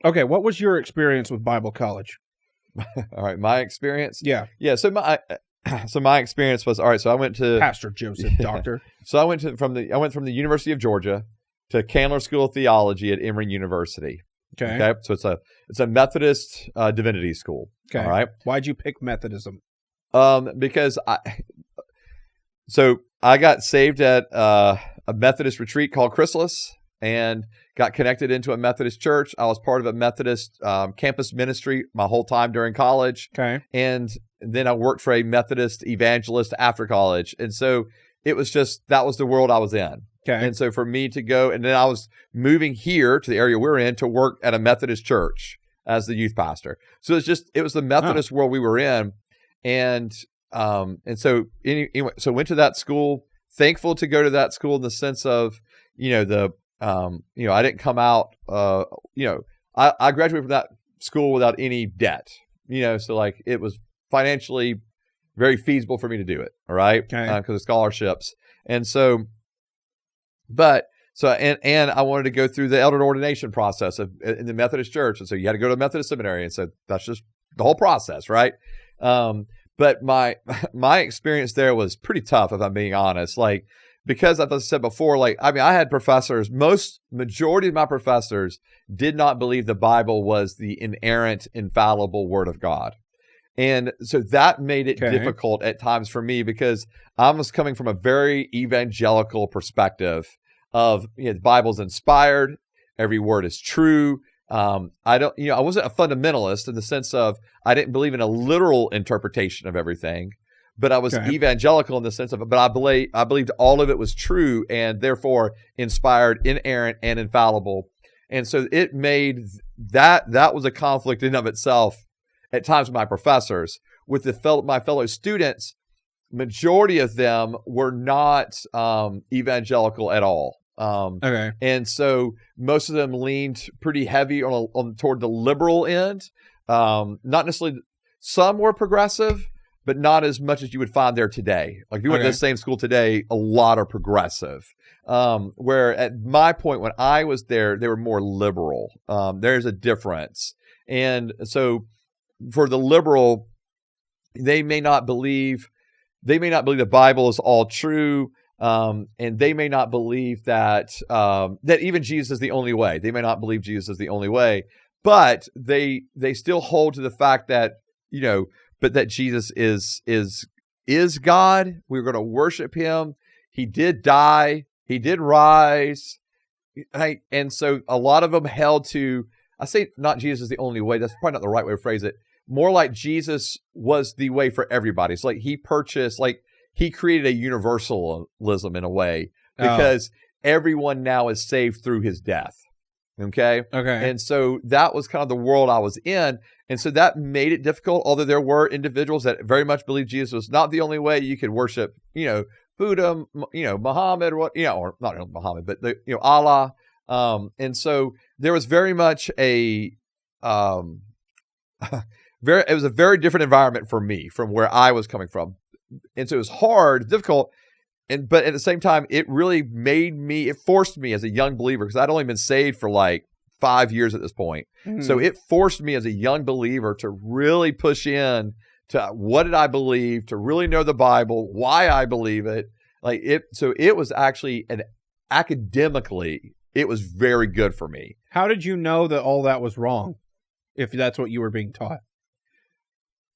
Okay, what was your experience with Bible college? All right, my experience. Yeah, So my experience was, all right. So I went to Pastor Joseph, doctor. So I went from the University of Georgia to Candler School of Theology at Emory University. Okay. So it's a Methodist divinity school. Okay. All right. Why'd you pick Methodism? Because I got saved at a Methodist retreat called Chrysalis and got connected into a Methodist church. I was part of a Methodist campus ministry my whole time during college. Okay. And then I worked for a Methodist evangelist after college. And so it was that was the world I was in. Okay. And so for me to go, and then I was moving here to the area we're in to work at a Methodist church as the youth pastor. So it was the Methodist world we were in. And so anyway, so went to that school, thankful to go to that school in the sense of, I didn't come out, I graduated from that school without any debt, so like it was financially very feasible for me to do it. All right. Okay. Because of scholarships. And so, and I wanted to go through the elder ordination process in the Methodist church. And so you had to go to a Methodist seminary. And so that's just the whole process. Right. But my experience there was pretty tough, if I'm being honest. Like, because as I said before, I had professors, majority of my professors did not believe the Bible was the inerrant, infallible word of God. And so that made it difficult at times for me because I was coming from a very evangelical perspective of, the Bible's inspired, every word is true. I wasn't a fundamentalist in the sense of I didn't believe in a literal interpretation of everything, but I was evangelical in the sense of, but I believed all of it was true and therefore inspired, inerrant, and infallible. And so it made that was a conflict in of itself at times with my professors. With my fellow students, majority of them were not evangelical at all. And so most of them leaned pretty heavy toward the liberal end. Not necessarily, some were progressive, but not as much as you would find there today. Like if you went to the same school today, a lot are progressive. Where at my point when I was there, they were more liberal. There's a difference. And so for the liberal, they may not believe the Bible is all true. And they may not believe that even Jesus is the only way. They may not believe Jesus is the only way, but they still hold to the fact that, but that Jesus is God. We're going to worship him. He did die. He did rise. And so a lot of them held to, I say not Jesus is the only way. That's probably not the right way to phrase it. More like Jesus was the way for everybody. It's like he created a universalism in a way because everyone now is saved through his death. Okay. And so that was kind of the world I was in. And so that made it difficult, although there were individuals that very much believed Jesus was not the only way you could worship, Buddha, Muhammad, or not Muhammad, but Allah. And so there was very much it was a very different environment for me from where I was coming from. And so it was hard, difficult, but at the same time, it really forced me as a young believer, because I'd only been saved for like 5 years at this point. Mm-hmm. So it forced me as a young believer to really push in to what did I believe, to really know the Bible, why I believe it. So it was actually, academically, it was very good for me. How did you know that all that was wrong, if that's what you were being taught?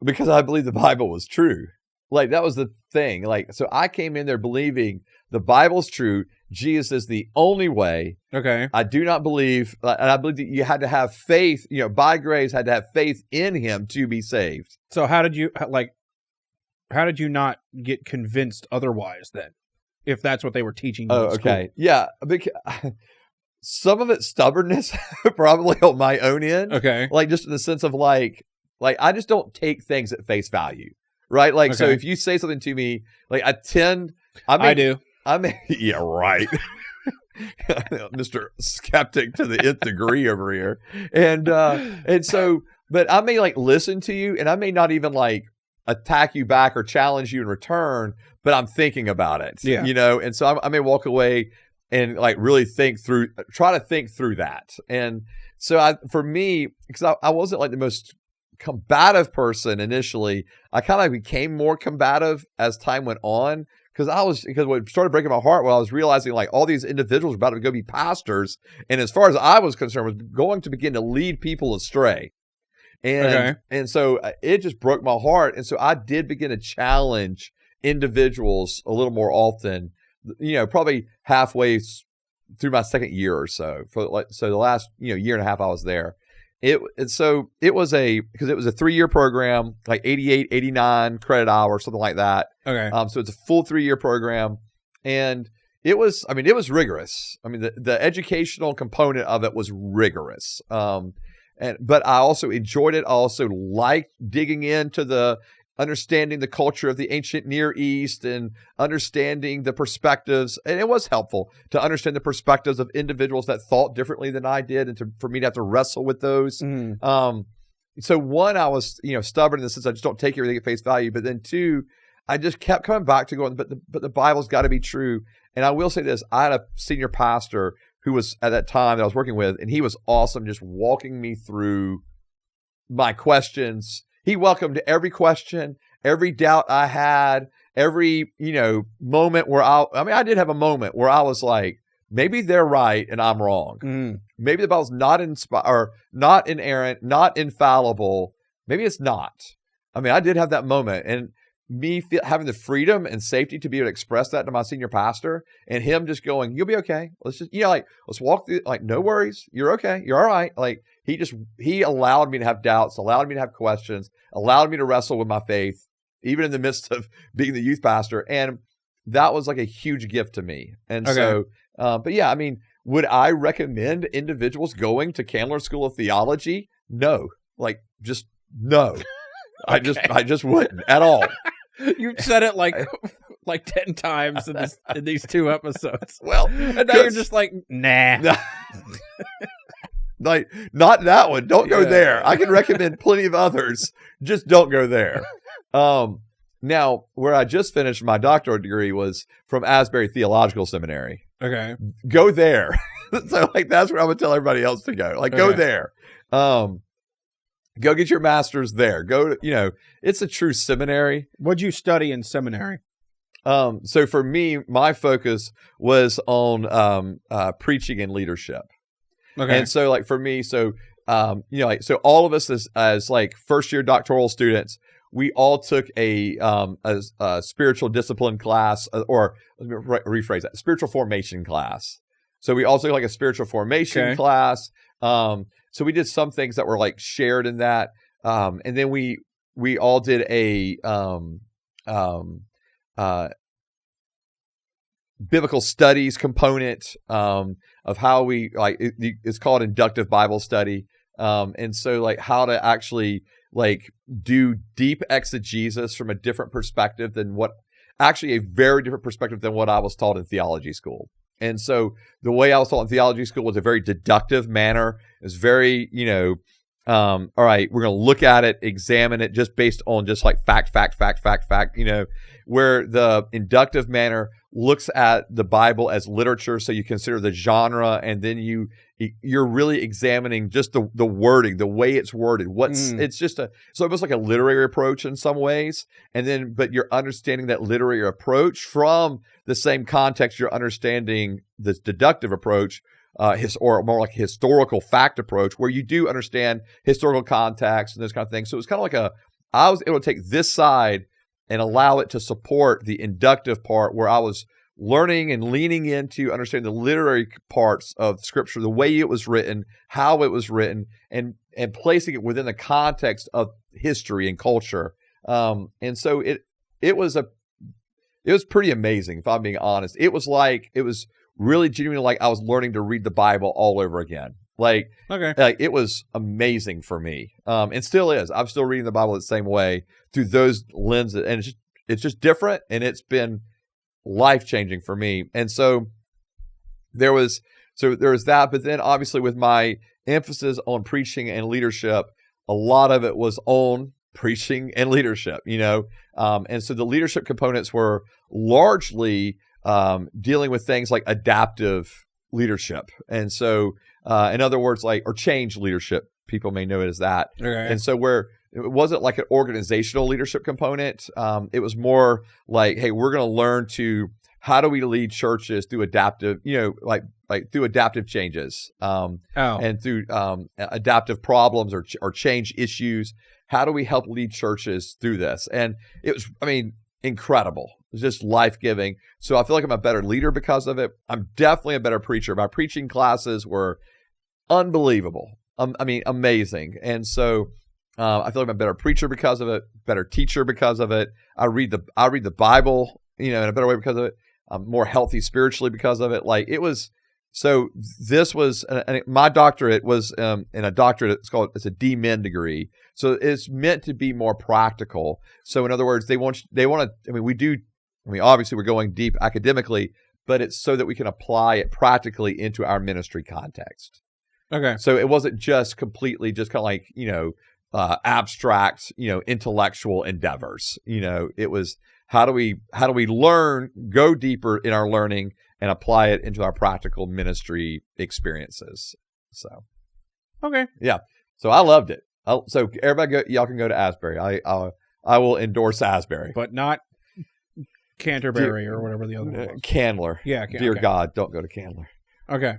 Because I believe the Bible was true. That was the thing. So I came in there believing the Bible's true. Jesus is the only way. Okay. I do not believe, and I believe that you had to have faith, by grace, had to have faith in him to be saved. So how did you not get convinced otherwise then, if that's what they were teaching you in school? Okay. Yeah. Because some of it's stubbornness, probably on my own end. Okay. Just in the sense of I just don't take things at face value. Right? So if you say something to me, I do. Yeah, right. Mr. Skeptic to the nth degree over here. And so, but I may listen to you, and I may not even attack you back or challenge you in return, but I'm thinking about it. Yeah. And so I may walk away and really try to think through that. And So for me, because I wasn't like the most combative person initially, I kind of became more combative as time went on. Because what started breaking my heart, I was realizing like all these individuals were about to go be pastors, and as far as I was concerned, was going to begin to lead people astray, and so it just broke my heart, and so I did begin to challenge individuals a little more often. Probably halfway through my second year or so. So the last year and a half I was there. Because it was a 3-year program, like 88, 89 credit hours, something like that. Okay. So it's a full 3-year program, and it was rigorous. I mean, the educational component of it was rigorous. But I also enjoyed it. I also liked digging into understanding the culture of the ancient Near East and understanding the perspectives. And it was helpful to understand the perspectives of individuals that thought differently than I did, and for me to have to wrestle with those. So one, I was, stubborn in the sense I just don't take everything at face value. But then two, I just kept coming back to going, but the Bible's got to be true. And I will say this, I had a senior pastor who was at that time that I was working with, and he was awesome, just walking me through my questions. He welcomed every question, every doubt I had, every, moment where I did have a moment where I was like, maybe they're right and I'm wrong. Maybe the Bible's not not inerrant, not infallible. Maybe it's not. I did have that moment, and me having the freedom and safety to be able to express that to my senior pastor, and him just going, "You'll be okay. Let's just, let's walk through. Like, no worries. You're okay. You're all right." Like, he allowed me to have doubts, allowed me to have questions, allowed me to wrestle with my faith, even in the midst of being the youth pastor. And that was like a huge gift to me. And so, but yeah, would I recommend individuals going to Candler School of Theology? No, like, just no. I just wouldn't at all. You've said it like 10 times in these 2 episodes. Well, and now you're just like, nah. Like, not that one. Don't go there. I can recommend plenty of others. Just don't go there. Now, where I just finished my doctoral degree was from Asbury Theological Seminary. Okay. Go there. So, like, that's where I'm going to tell everybody else to go. Like, go there. Go get your master's there. Go to, it's a true seminary. What'd you study in seminary? So for me, my focus was on preaching and leadership. Okay. And so, like, for me, so all of us as like first year doctoral students, we all took a spiritual discipline class, or let me rephrase that, spiritual formation class. So we also took like a spiritual formation class. So we did some things that were like shared in that. And then we all did a biblical studies component of how we it's called inductive Bible study. And so like how to actually like do deep exegesis from a different perspective than a very different perspective than what I was taught in theology school. And so the way I was taught in theology school was a very deductive manner. It was very, all right, we're going to look at it, examine it just based on just like fact, where the inductive manner looks at the Bible as literature. So you consider the genre, and then you're really examining just the wording, the way it's worded. It's almost like a literary approach in some ways. But you're understanding that literary approach from the same context you're understanding this deductive approach, or more like a historical fact approach, where you do understand historical context and this kind of thing. So it was kind of like I was able to take this side and allow it to support the inductive part, where I was learning and leaning into understanding the literary parts of Scripture, the way it was written, how it was written, and placing it within the context of history and culture. And so it was pretty amazing, if I'm being honest. It was really genuinely like I was learning to read the Bible all over again. Like it was amazing for me, and still is. I'm still reading the Bible the same way through those lenses, and it's just different, and it's been life-changing for me. And so there was that, but then obviously with my emphasis on preaching and leadership, a lot of it was on preaching and leadership, and so the leadership components were largely dealing with things like adaptive leadership. And so In other words, or change leadership. People may know it as that. Okay. And so it wasn't like an organizational leadership component. It was more like, hey, we're going to learn how do we lead churches through adaptive, through adaptive changes, and through adaptive problems or change issues. How do we help lead churches through this? And it was, incredible. It was just life-giving. So I feel like I'm a better leader because of it. I'm definitely a better preacher. My preaching classes were unbelievable. Amazing. And so I feel like I'm a better preacher because of it, better teacher because of it. I read the Bible, in a better way because of it. I'm more healthy spiritually because of it. So this was, my doctorate was in a doctorate. It's a D-Min degree. So it's meant to be more practical. So in other words, they want to, obviously we're going deep academically, but it's so that we can apply it practically into our ministry context. Okay. So it wasn't just completely just kind of abstract, intellectual endeavors. It was how do we learn, go deeper in our learning and apply it into our practical ministry experiences. So, okay. Yeah. So I loved it. So everybody y'all can go to Asbury. I will endorse Asbury. But not Canterbury or whatever the other one was. Candler. Yeah. Dear God, don't go to Candler. Okay.